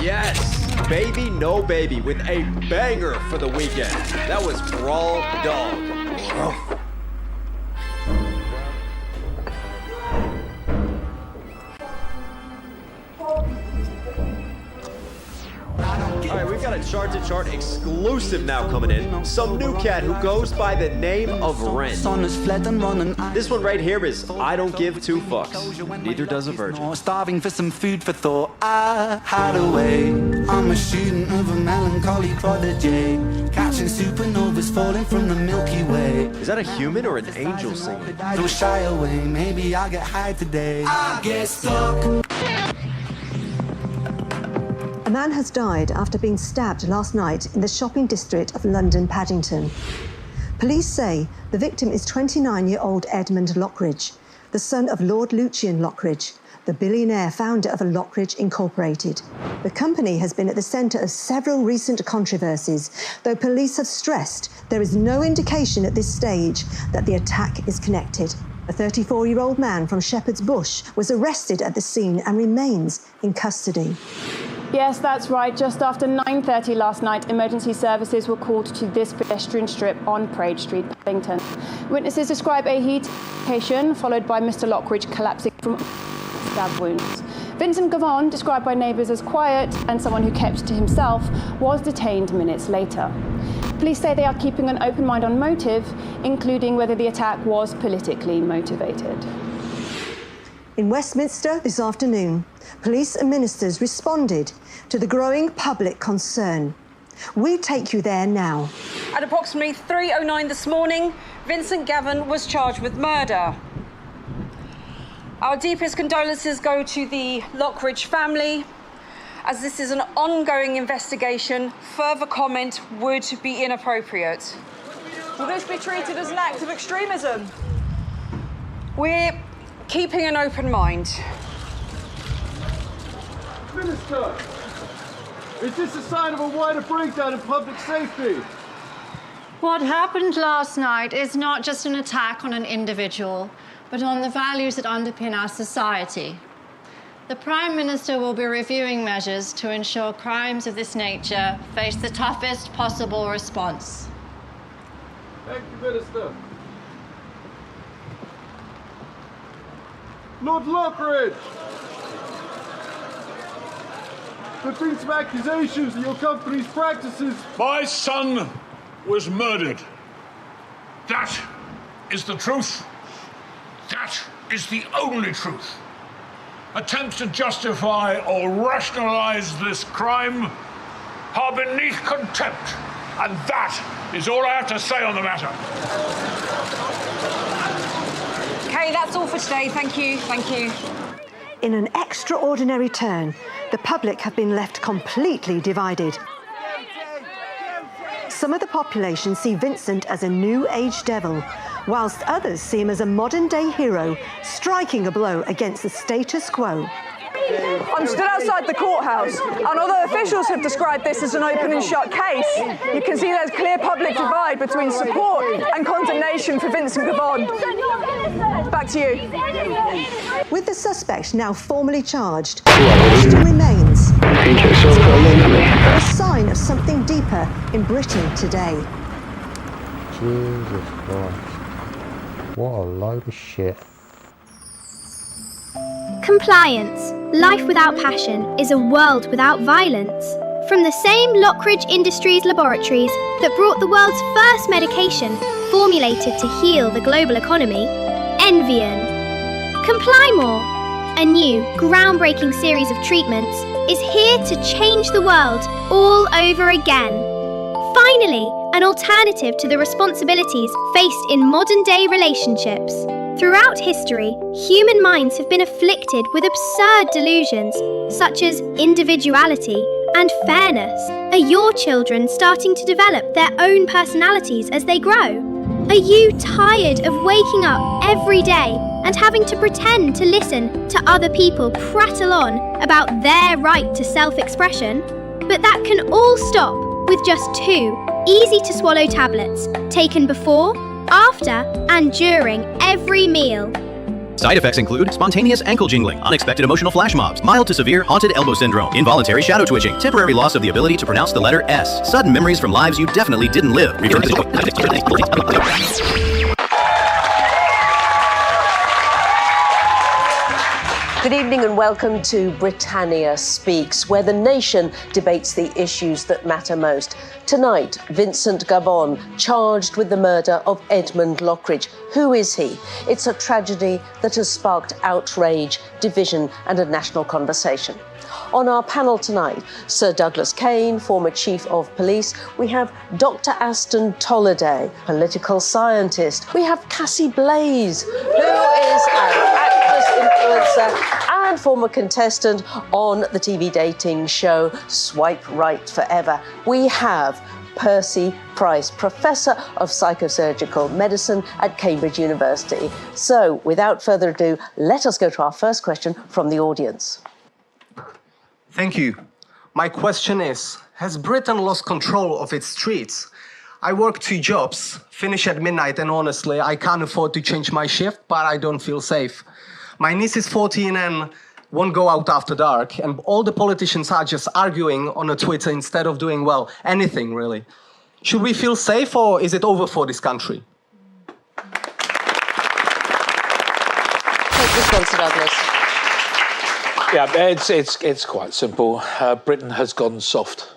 Yes! Baby No Baby with a banger for the weekend. That was Brawl Dog. Alright, we've got a chart-to-chart exclusive now coming in. Some new cat who goes by the name of Ren. This one right here is I don't give two fucks. Neither does a virgin. Starving for some food for thought. I hide away. I'm a student of a melancholy prodigy, catching supernovas falling from the Milky Way. Is that a human or an angel singing? Don't shy away. Maybe I'll get high today. I get stuck. A man has died after being stabbed last night in the shopping district of London, Paddington. Police say the victim is 29-year-old Edmund Lockridge, the son of Lord Lucian Lockridge, the billionaire founder of Lockridge Incorporated. The company has been at the centre of several recent controversies, though police have stressed there is no indication at this stage that the attack is connected. A 34-year-old man from Shepherd's Bush was arrested at the scene and remains in custody. Yes, that's right. Just after 9:30 last night, emergency services were called to this pedestrian strip on Parade Street, Paddington. Witnesses describe a heated altercation followed by Mr. Lockridge collapsing from stab wounds. Vincent Gavon, described by neighbours as quiet and someone who kept to himself, was detained minutes later. Police say they are keeping an open mind on motive, including whether the attack was politically motivated. In Westminster this afternoon, police and ministers responded to the growing public concern. We take you there now. At approximately 3:09 this morning, Vincent Gavin was charged with murder. Our deepest condolences go to the Lockridge family. As this is an ongoing investigation, further comment would be inappropriate. Will this be treated as an act of extremism? We're keeping an open mind. Minister, is this a sign of a wider breakdown in public safety? What happened last night is not just an attack on an individual, but on the values that underpin our society. The Prime Minister will be reviewing measures to ensure crimes of this nature face the toughest possible response. Thank you, Minister. Lord Lockridge! There have been some accusations that your company's practices... My son was murdered. That is the truth. That is the only truth. Attempts to justify or rationalize this crime are beneath contempt. And that is all I have to say on the matter. Okay, that's all for today. Thank you. Thank you. In an extraordinary turn, the public have been left completely divided. Some of the population see Vincent as a new age devil, whilst others see him as a modern-day hero, striking a blow against the status quo. I'm stood outside the courthouse, and although officials have described this as an open and shut case, you can see there's clear public divide between support and condemnation for Vincent Gavon. Back to you. With the suspect now formally charged, the question remains a sign of something deeper in Britain today. Jesus Christ. What a load of shit. Compliance. Life without passion is a world without violence. From the same Lockridge Industries laboratories that brought the world's first medication formulated to heal the global economy, Envian. Comply More, a new, groundbreaking series of treatments, is here to change the world all over again. Finally, an alternative to the responsibilities faced in modern-day relationships. Throughout history, human minds have been afflicted with absurd delusions, such as individuality and fairness. Are your children starting to develop their own personalities as they grow? Are you tired of waking up every day and having to pretend to listen to other people prattle on about their right to self-expression? But that can all stop with just 2 easy-to-swallow tablets taken before, after, and during every meal. Side effects include spontaneous ankle jingling, unexpected emotional flash mobs, mild to severe haunted elbow syndrome, involuntary shadow twitching, temporary loss of the ability to pronounce the letter S, sudden memories from lives you definitely didn't live. Good evening and welcome to Britannia Speaks, where the nation debates the issues that matter most. Tonight, Vincent Gavon, charged with the murder of Edmund Lockridge. Who is he? It's a tragedy that has sparked outrage, division and a national conversation. On our panel tonight, Sir Douglas Kane, former Chief of Police. We have Dr. Aston Tolliday, political scientist. We have Cassie Blaze, who is an actress, influencer and former contestant on the TV dating show Swipe Right Forever. We have Percy Price, Professor of Psychosurgical Medicine at Cambridge University. So, without further ado, let us go to our first question from the audience. Thank you. My question is, has Britain lost control of its streets? I work 2 jobs, finish at midnight, and honestly, I can't afford to change my shift, but I don't feel safe. My niece is 14 and won't go out after dark, and all the politicians are just arguing on a Twitter instead of doing, well, anything really. Should we feel safe, or is it over for this country? Take this one, Sir Douglas. Yeah, it's quite simple. Britain has gone soft.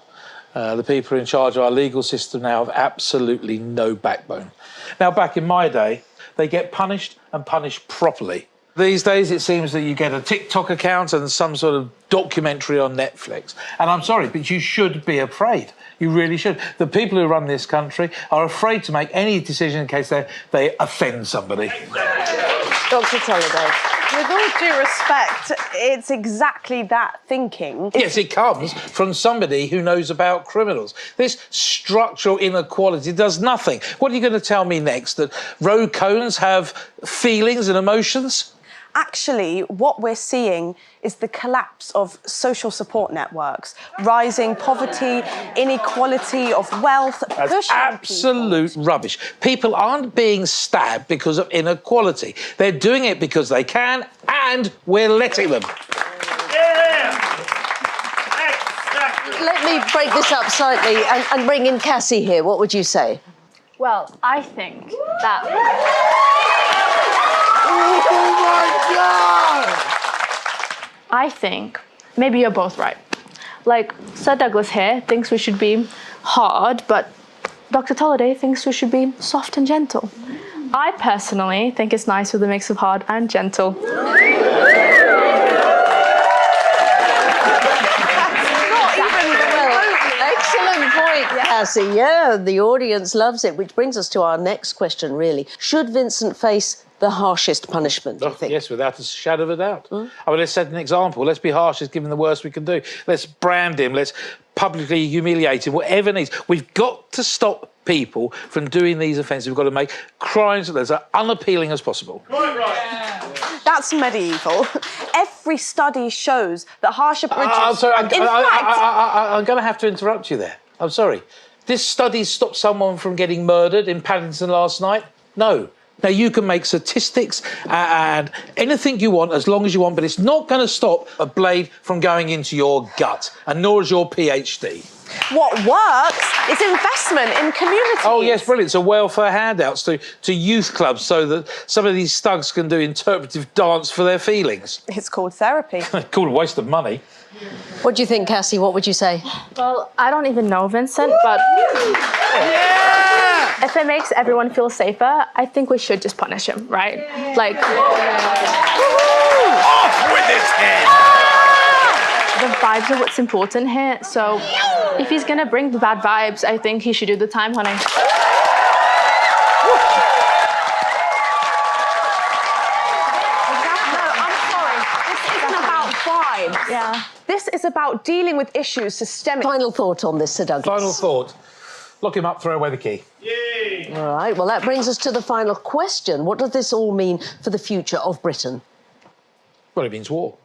The people in charge of our legal system now have absolutely no backbone. Now, back in my day, they get punished and punished properly. These days, it seems that you get a TikTok account and some sort of documentary on Netflix. And I'm sorry, but you should be afraid. You really should. The people who run this country are afraid to make any decision in case they offend somebody. Dr. Tolliday. With all due respect, it's exactly that thinking. Yes, it comes from somebody who knows about criminals. This structural inequality does nothing. What are you going to tell me next? That road cones have feelings and emotions? Actually, what we're seeing is the collapse of social support networks, rising poverty, inequality of wealth. That's absolute rubbish. People aren't being stabbed because of inequality. They're doing it because they can, and we're letting them. Let me break this up slightly and bring in Cassie here. What would you say? Well, I think that... Oh my God! I think maybe you're both right. Like, Sir Douglas here thinks we should be hard, but Dr. Tolliday thinks we should be soft and gentle. I personally think it's nice with a mix of hard and gentle. Excellent point, Cassie. Yeah, the audience loves it, which brings us to our next question, really. Should Vincent face the harshest punishment, do you think? Yes, without a shadow of a doubt. I mean, let's set an example. Let's be harsh, let's give him the worst we can do. Let's brand him, let's publicly humiliate him, whatever needs. We've got to stop people from doing these offences. We've got to make crimes that are as unappealing as possible. Right. That's medieval. Every study shows that harsher punishments... I'm sorry, I'm going to have to interrupt you there. I'm sorry. This study stopped someone from getting murdered in Paddington last night? No. Now, you can make statistics and anything you want as long as you want, but it's not going to stop a blade from going into your gut, and nor is your PhD. What works is investment in communities. Oh, yes, brilliant. So welfare handouts to youth clubs so that some of these thugs can do interpretive dance for their feelings. It's called therapy. Called a waste of money. What do you think, Cassie? What would you say? Well, I don't even know Vincent, but... If it makes everyone feel safer, I think we should just punish him, right? Like... Off with his head! The vibes are what's important here, so if he's gonna bring the bad vibes, I think he should do the time, honey. Yeah. This is about dealing with issues systemic. Final thought on this, Sir Douglas. Final thought. Lock him up, throw away the key. Yay! All right, well, that brings us to the final question. What does this all mean for the future of Britain? Well, it means war.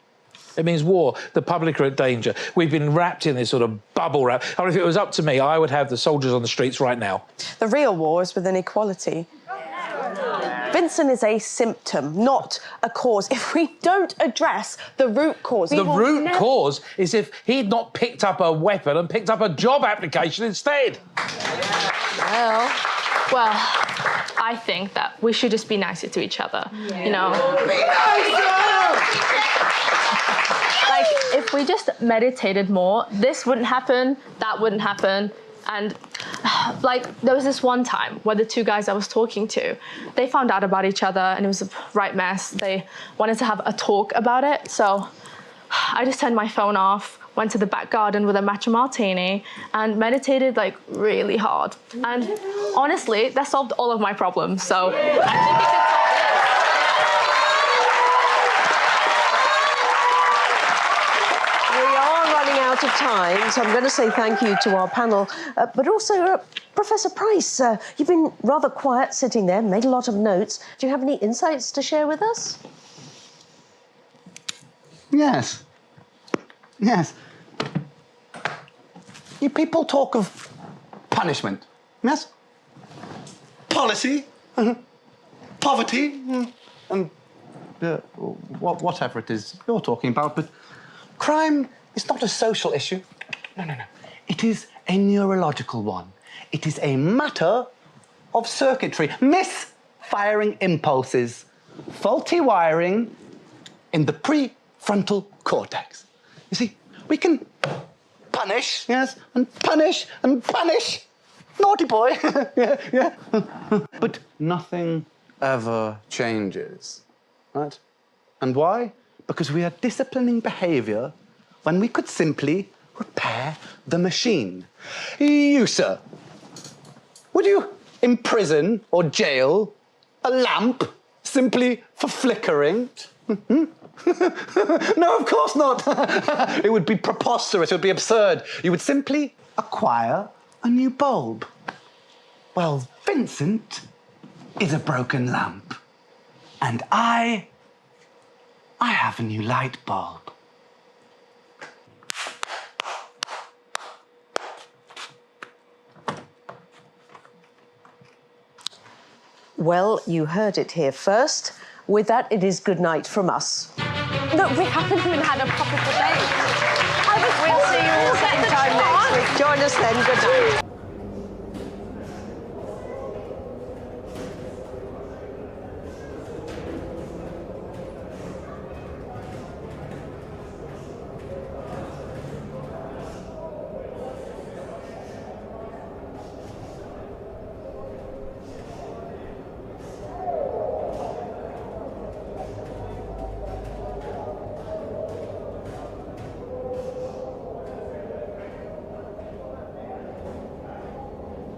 It means war. The public are at danger. We've been wrapped in this sort of bubble wrap. I mean, if it was up to me, I would have the soldiers on the streets right now. The real war is with inequality. Vincent is a symptom, not a cause. If we don't address the root cause... The root cause is if he'd not picked up a weapon and picked up a job application instead. Well, I think that we should just be nicer to each other, you know? Like, if we just meditated more, this wouldn't happen, that wouldn't happen, and... Like, there was this one time where the two guys I was talking to, they found out about each other and it was a right mess. They wanted to have a talk about it, so I just turned my phone off, went to the back garden with a matcha martini and meditated, like, really hard. And honestly, that solved all of my problems, so I think it could solve out of time, so I'm going to say thank you to our panel, but also Professor Price, you've been rather quiet sitting there, made a lot of notes. Do you have any insights to share with us? Yes. You people talk of punishment, yes? Policy, poverty, and whatever it is you're talking about, but crime is not a social issue. No. It is a neurological one. It is a matter of circuitry, misfiring impulses, faulty wiring in the prefrontal cortex. You see, we can punish, yes, and punish and punish. Naughty boy, yeah. But nothing ever changes, right? And why? Because we are disciplining behavior when we could simply repair the machine. You, sir, would you imprison or jail a lamp simply for flickering? No, of course not. It would be preposterous, it would be absurd. You would simply acquire a new bulb. Well, Vincent is a broken lamp. And I have a new light bulb. Well, you heard it here first. With that, it is good night from us. Look, we haven't even had a proper debate. We'll see you all same time next week. Join us then. Good night.